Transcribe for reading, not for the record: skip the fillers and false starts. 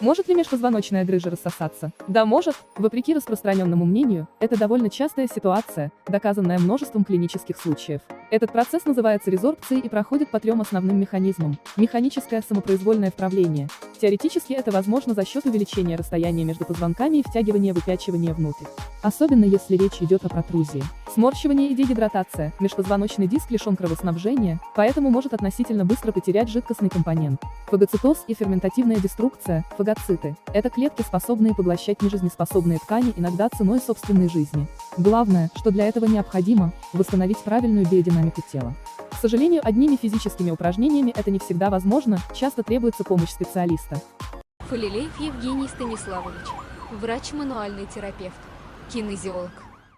Может ли межпозвоночная грыжа рассосаться? Да, может. Вопреки распространенному мнению, это довольно частая ситуация, доказанная множеством клинических случаев. Этот процесс называется резорбцией и проходит по 3 основным механизмам. Механическое самопроизвольное вправление. Теоретически это возможно за счет увеличения расстояния между позвонками и втягивания-выпячивания внутрь. Особенно если речь идет о протрузии. Сморщивание и дегидратация. Межпозвоночный диск лишен кровоснабжения, поэтому может относительно быстро потерять жидкостный компонент. Фагоцитоз и ферментативная деструкция, фагоциты. Это клетки, способные поглощать нежизнеспособные ткани, иногда ценой собственной жизни. Главное, что для этого необходимо, восстановить правильную биодинамику тела. К сожалению, одними физическими упражнениями это не всегда возможно, часто требуется помощь специалиста. Фалилеев Евгений Станиславович, врач-мануальный терапевт, кинезиолог.